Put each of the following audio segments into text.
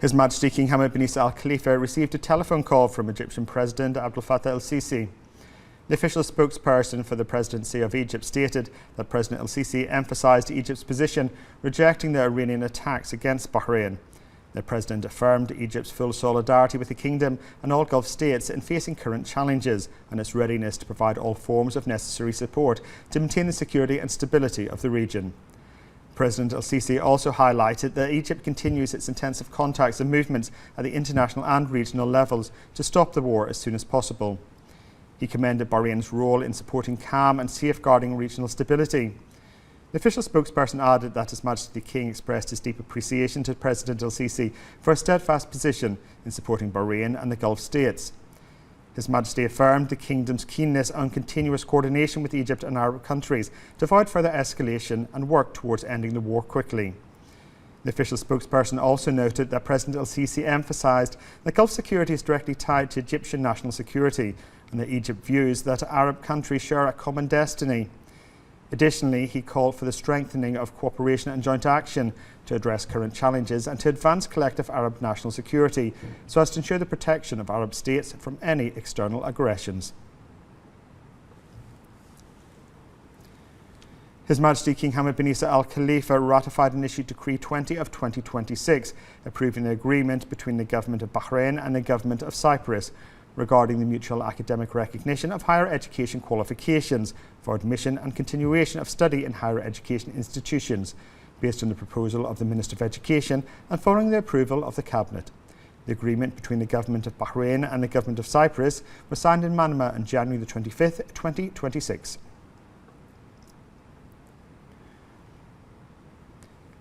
His Majesty King Hamad bin Isa Al Khalifa received a telephone call from Egyptian President Abdel Fattah el-Sisi. The official spokesperson for the presidency of Egypt stated that President el-Sisi emphasised Egypt's position, rejecting the Iranian attacks against Bahrain. The president affirmed Egypt's full solidarity with the kingdom and all Gulf states in facing current challenges and its readiness to provide all forms of necessary support to maintain the security and stability of the region. President el-Sisi also highlighted that Egypt continues its intensive contacts and movements at the international and regional levels to stop the war as soon as possible. He commended Bahrain's role in supporting calm and safeguarding regional stability. The official spokesperson added that His Majesty the King expressed his deep appreciation to President el-Sisi for a steadfast position in supporting Bahrain and the Gulf states. His Majesty affirmed the Kingdom's keenness on continuous coordination with Egypt and Arab countries to avoid further escalation and work towards ending the war quickly. The official spokesperson also noted that President el-Sisi emphasised that Gulf security is directly tied to Egyptian national security and that Egypt views that Arab countries share a common destiny. Additionally, he called for the strengthening of cooperation and joint action to address current challenges and to advance collective Arab national security so as to ensure the protection of Arab states from any external aggressions. His Majesty King Hamad bin Isa Al Khalifa ratified and issued Decree 20 of 2026, approving an agreement between the Government of Bahrain and the Government of Cyprus regarding the mutual academic recognition of higher education qualifications for admission and continuation of study in higher education institutions, based on the proposal of the Minister of Education and following the approval of the Cabinet. The agreement between the Government of Bahrain and the Government of Cyprus was signed in Manama on January the 25th, 2026.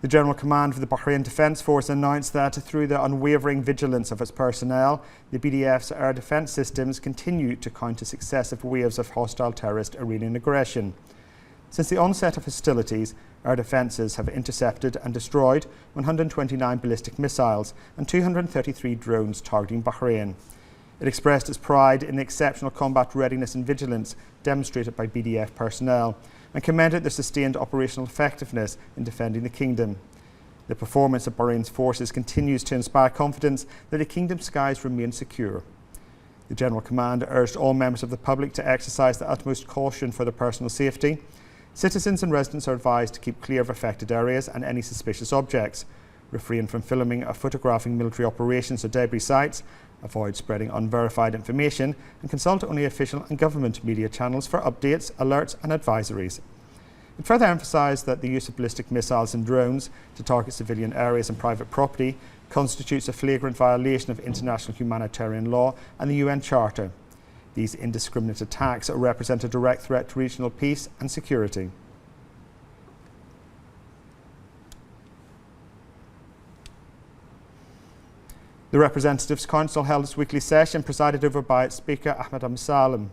The General Command for the Bahrain Defence Force announced that through the unwavering vigilance of its personnel, the BDF's air defence systems continue to counter successive waves of hostile terrorist Iranian aggression. Since the onset of hostilities, air defences have intercepted and destroyed 129 ballistic missiles and 233 drones targeting Bahrain. It expressed its pride in the exceptional combat readiness and vigilance demonstrated by BDF personnel and commended their sustained operational effectiveness in defending the Kingdom. The performance of Bahrain's forces continues to inspire confidence that the Kingdom's skies remain secure. The General Command urged all members of the public to exercise the utmost caution for their personal safety. Citizens and residents are advised to keep clear of affected areas and any suspicious objects, refrain from filming or photographing military operations or debris sites, avoid spreading unverified information, and consult only official and government media channels for updates, alerts and advisories. It further emphasised that the use of ballistic missiles and drones to target civilian areas and private property constitutes a flagrant violation of international humanitarian law and the UN Charter. These indiscriminate attacks represent a direct threat to regional peace and security. The Representatives' Council held its weekly session presided over by its Speaker Ahmed Salim.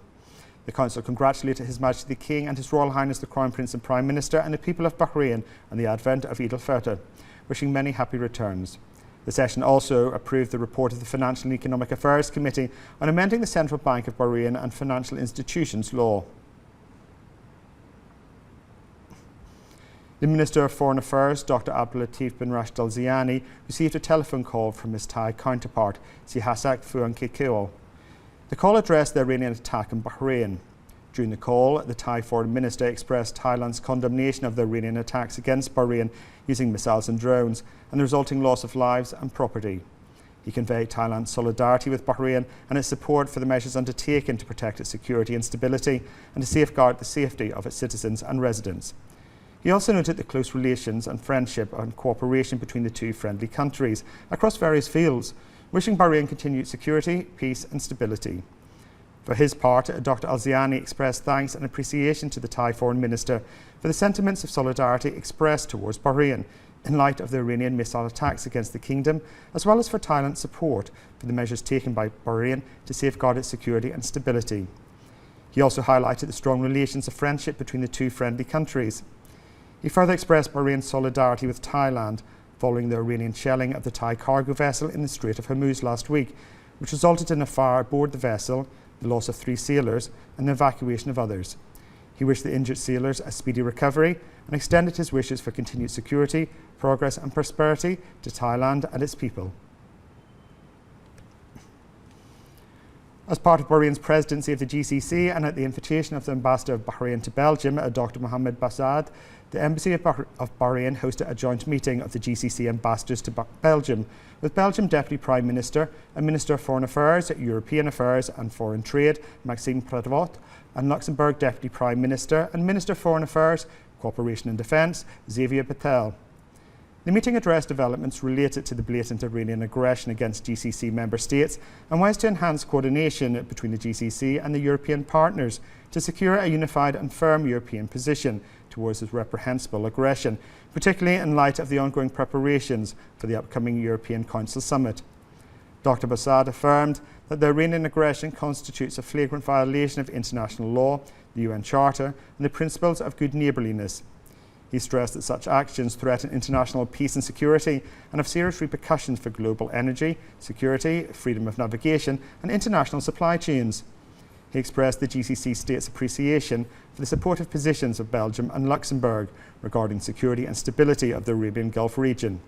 The Council congratulated His Majesty the King and His Royal Highness the Crown Prince and Prime Minister and the people of Bahrain on the advent of Eid al-Fitr, wishing many happy returns. The session also approved the report of the Financial and Economic Affairs Committee on amending the Central Bank of Bahrain and Financial Institutions Law. The Minister of Foreign Affairs, Dr. Abdul Latif bin Rashid Al Zayani, received a telephone call from his Thai counterpart, Sihasak Fuankikeo. The call addressed the Iranian attack on Bahrain. During the call, the Thai Foreign Minister expressed Thailand's condemnation of the Iranian attacks against Bahrain using missiles and drones and the resulting loss of lives and property. He conveyed Thailand's solidarity with Bahrain and its support for the measures undertaken to protect its security and stability and to safeguard the safety of its citizens and residents. He also noted the close relations and friendship and cooperation between the two friendly countries across various fields, wishing Bahrain continued security, peace and stability. For his part, Dr. Al Zayani expressed thanks and appreciation to the Thai Foreign Minister for the sentiments of solidarity expressed towards Bahrain in light of the Iranian missile attacks against the Kingdom, as well as for Thailand's support for the measures taken by Bahrain to safeguard its security and stability. He also highlighted the strong relations of friendship between the two friendly countries. He further expressed Bahrain's solidarity with Thailand following the Iranian shelling of the Thai cargo vessel in the Strait of Hormuz last week, which resulted in a fire aboard the vessel, the loss of 3 sailors and the evacuation of others. He wished the injured sailors a speedy recovery and extended his wishes for continued security, progress and prosperity to Thailand and its people. As part of Bahrain's presidency of the GCC and at the invitation of the ambassador of Bahrain to Belgium, Dr. Mohammed Bassad, the Embassy of Bahrain hosted a joint meeting of the GCC ambassadors to Belgium, with Belgium Deputy Prime Minister and Minister of Foreign Affairs, European Affairs and Foreign Trade, Maxime Prévost, and Luxembourg Deputy Prime Minister and Minister of Foreign Affairs, Cooperation and Defence, Xavier Bettel. The meeting addressed developments related to the blatant Iranian aggression against GCC member states and ways to enhance coordination between the GCC and the European partners to secure a unified and firm European position towards this reprehensible aggression, particularly in light of the ongoing preparations for the upcoming European Council summit. Dr. Bassad affirmed that the Iranian aggression constitutes a flagrant violation of international law, the UN Charter, and the principles of good neighbourliness. He stressed that such actions threaten international peace and security and have serious repercussions for global energy, security, freedom of navigation, and international supply chains. He expressed the GCC states' appreciation for the supportive positions of Belgium and Luxembourg regarding security and stability of the Arabian Gulf region.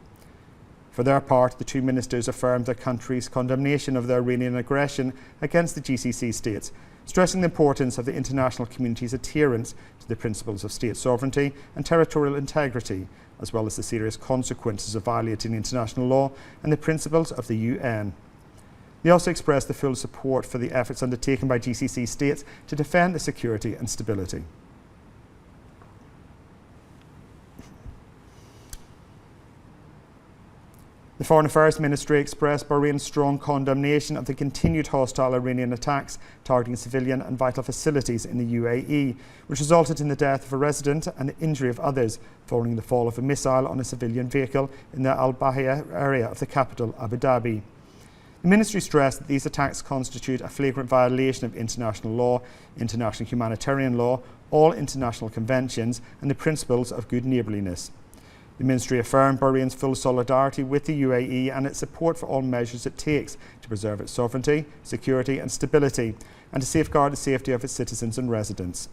For their part, the two ministers affirmed their country's condemnation of the Iranian aggression against the GCC states, stressing the importance of the international community's adherence to the principles of state sovereignty and territorial integrity, as well as the serious consequences of violating international law and the principles of the UN. They also expressed the full support for the efforts undertaken by GCC states to defend the security and stability. The Foreign Affairs Ministry expressed Bahrain's strong condemnation of the continued hostile Iranian attacks targeting civilian and vital facilities in the UAE, which resulted in the death of a resident and the injury of others following the fall of a missile on a civilian vehicle in the Al-Bahia area of the capital, Abu Dhabi. The ministry stressed that these attacks constitute a flagrant violation of international law, international humanitarian law, all international conventions, and the principles of good neighbourliness. The ministry affirmed Bahrain's full solidarity with the UAE and its support for all measures it takes to preserve its sovereignty, security and stability, and to safeguard the safety of its citizens and residents.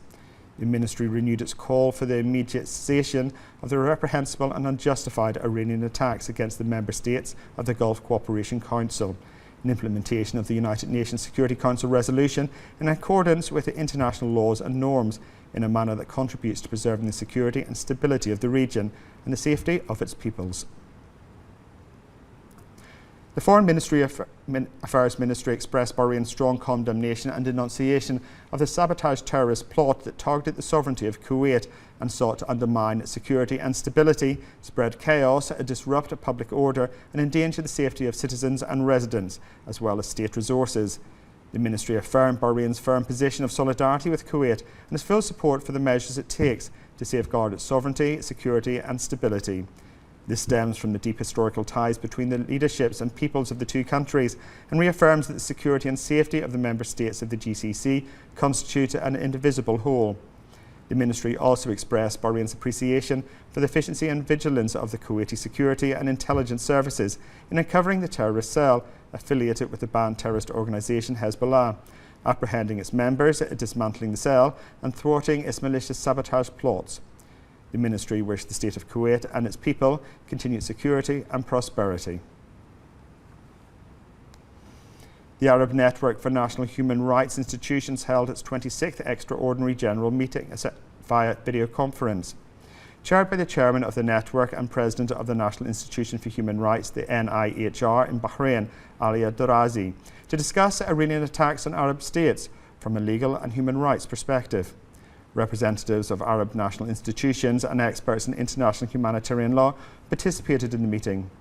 The ministry renewed its call for the immediate cessation of the reprehensible and unjustified Iranian attacks against the member states of the Gulf Cooperation Council, an implementation of the United Nations Security Council resolution in accordance with the international laws and norms in a manner that contributes to preserving the security and stability of the region and the safety of its peoples. The Foreign Affairs Ministry expressed Bahrain's strong condemnation and denunciation of the sabotage terrorist plot that targeted the sovereignty of Kuwait and sought to undermine its security and stability, spread chaos, disrupt public order and endanger the safety of citizens and residents, as well as state resources. The ministry affirmed Bahrain's firm position of solidarity with Kuwait and its full support for the measures it takes to safeguard its sovereignty, security and stability. This stems from the deep historical ties between the leaderships and peoples of the two countries and reaffirms that the security and safety of the member states of the GCC constitute an indivisible whole. The ministry also expressed Bahrain's appreciation for the efficiency and vigilance of the Kuwaiti security and intelligence services in uncovering the terrorist cell affiliated with the banned terrorist organisation Hezbollah, apprehending its members, dismantling the cell and thwarting its malicious sabotage plots. The ministry wished the state of Kuwait and its people continued security and prosperity. The Arab Network for National Human Rights Institutions held its 26th Extraordinary General Meeting via video conference. Chaired by the chairman of the network and president of the National Institution for Human Rights, the NIHR, in Bahrain, Ali Darazi, to discuss Iranian attacks on Arab states from a legal and human rights perspective. Representatives of Arab national institutions and experts in international humanitarian law participated in the meeting.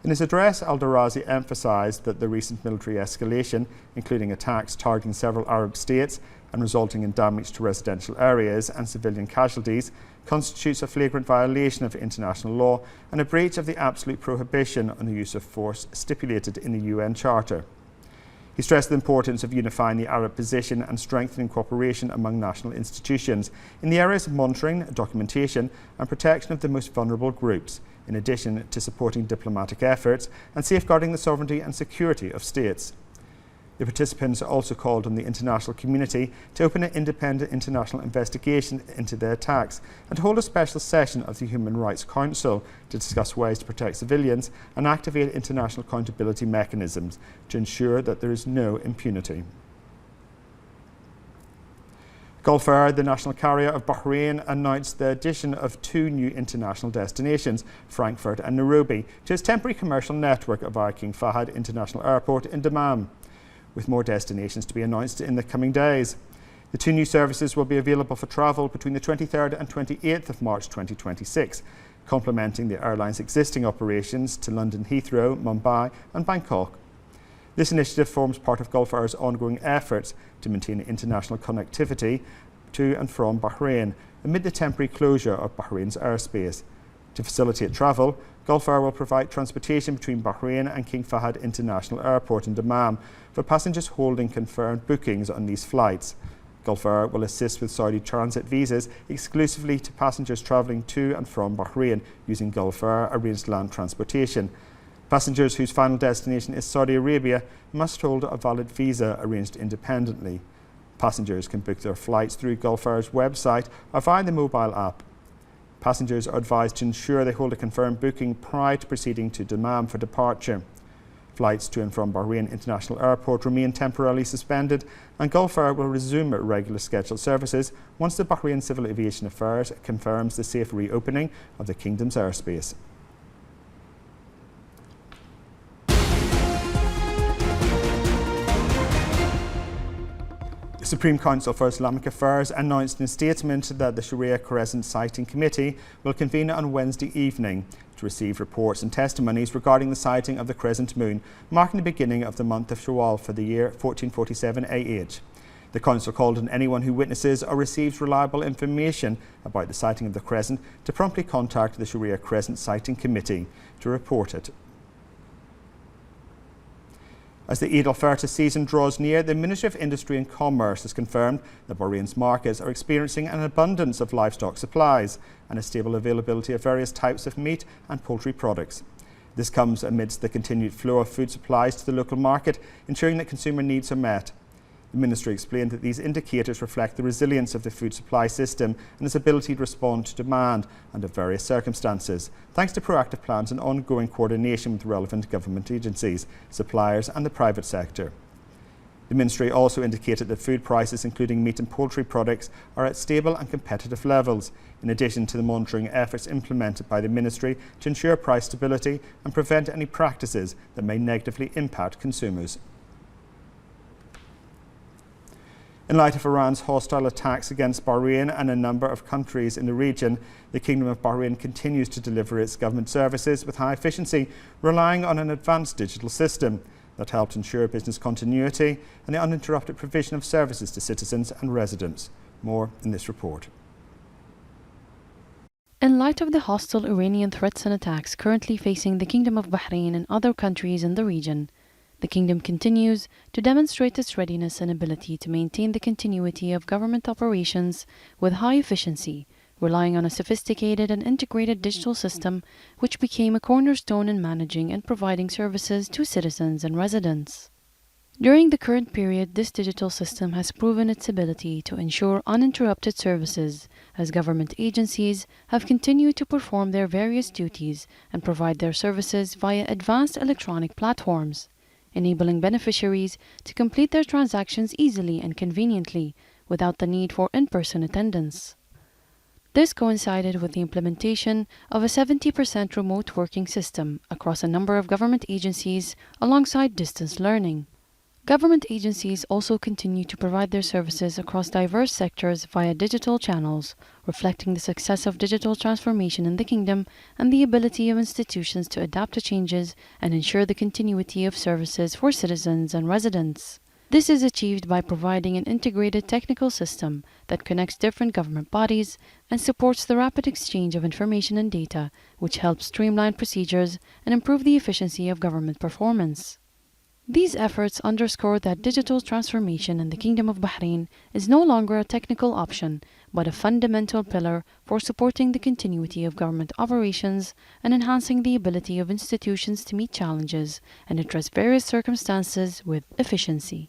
In his address, Al-Darazi emphasised that the recent military escalation, including attacks targeting several Arab states and resulting in damage to residential areas and civilian casualties, constitutes a flagrant violation of international law and a breach of the absolute prohibition on the use of force stipulated in the UN Charter. He stressed the importance of unifying the Arab position and strengthening cooperation among national institutions in the areas of monitoring, documentation and protection of the most vulnerable groups, in addition to supporting diplomatic efforts and safeguarding the sovereignty and security of states. The participants also called on the international community to open an independent international investigation into the attacks and to hold a special session of the Human Rights Council to discuss ways to protect civilians and activate international accountability mechanisms to ensure that there is no impunity. Gulf Air, the national carrier of Bahrain, announced the addition of 2 new international destinations, Frankfurt and Nairobi, to its temporary commercial network via King Fahd International Airport in Dammam, with more destinations to be announced in the coming days. The 2 new services will be available for travel between the 23rd and 28th of March 2026, complementing the airline's existing operations to London Heathrow, Mumbai and Bangkok. This initiative forms part of Gulf Air's ongoing efforts to maintain international connectivity to and from Bahrain amid the temporary closure of Bahrain's airspace. To facilitate travel, Gulf Air will provide transportation between Bahrain and King Fahd International Airport in Dammam for passengers holding confirmed bookings on these flights. Gulf Air will assist with Saudi transit visas exclusively to passengers travelling to and from Bahrain using Gulf Air arranged land transportation. Passengers whose final destination is Saudi Arabia must hold a valid visa arranged independently. Passengers can book their flights through Gulf Air's website or via the mobile app. Passengers are advised to ensure they hold a confirmed booking prior to proceeding to Dammam for departure. Flights to and from Bahrain International Airport remain temporarily suspended, and Gulf Air will resume regular scheduled services once the Bahrain Civil Aviation Affairs confirms the safe reopening of the Kingdom's airspace. The Supreme Council for Islamic Affairs announced in a statement that the Sharia Crescent Sighting Committee will convene on Wednesday evening to receive reports and testimonies regarding the sighting of the crescent moon, marking the beginning of the month of Shawwal for the year 1447 AH. The Council called on anyone who witnesses or receives reliable information about the sighting of the crescent to promptly contact the Sharia Crescent Sighting Committee to report it. As the Eid al-Fitr season draws near, the Ministry of Industry and Commerce has confirmed that Bahrain's markets are experiencing an abundance of livestock supplies and a stable availability of various types of meat and poultry products. This comes amidst the continued flow of food supplies to the local market, ensuring that consumer needs are met. The Ministry explained that these indicators reflect the resilience of the food supply system and its ability to respond to demand under various circumstances, thanks to proactive plans and ongoing coordination with relevant government agencies, suppliers and the private sector. The Ministry also indicated that food prices, including meat and poultry products, are at stable and competitive levels, in addition to the monitoring efforts implemented by the Ministry to ensure price stability and prevent any practices that may negatively impact consumers. In light of Iran's hostile attacks against Bahrain and a number of countries in the region, the Kingdom of Bahrain continues to deliver its government services with high efficiency, relying on an advanced digital system that helps ensure business continuity and the uninterrupted provision of services to citizens and residents. More in this report. In light of the hostile Iranian threats and attacks currently facing the Kingdom of Bahrain and other countries in the region, the Kingdom continues to demonstrate its readiness and ability to maintain the continuity of government operations with high efficiency, relying on a sophisticated and integrated digital system which became a cornerstone in managing and providing services to citizens and residents. During the current period, this digital system has proven its ability to ensure uninterrupted services as government agencies have continued to perform their various duties and provide their services via advanced electronic platforms, enabling beneficiaries to complete their transactions easily and conveniently without the need for in-person attendance. This coincided with the implementation of a 70% remote working system across a number of government agencies alongside distance learning. Government agencies also continue to provide their services across diverse sectors via digital channels, reflecting the success of digital transformation in the Kingdom and the ability of institutions to adapt to changes and ensure the continuity of services for citizens and residents. This is achieved by providing an integrated technical system that connects different government bodies and supports the rapid exchange of information and data, which helps streamline procedures and improve the efficiency of government performance. These efforts underscore that digital transformation in the Kingdom of Bahrain is no longer a technical option, but a fundamental pillar for supporting the continuity of government operations and enhancing the ability of institutions to meet challenges and address various circumstances with efficiency.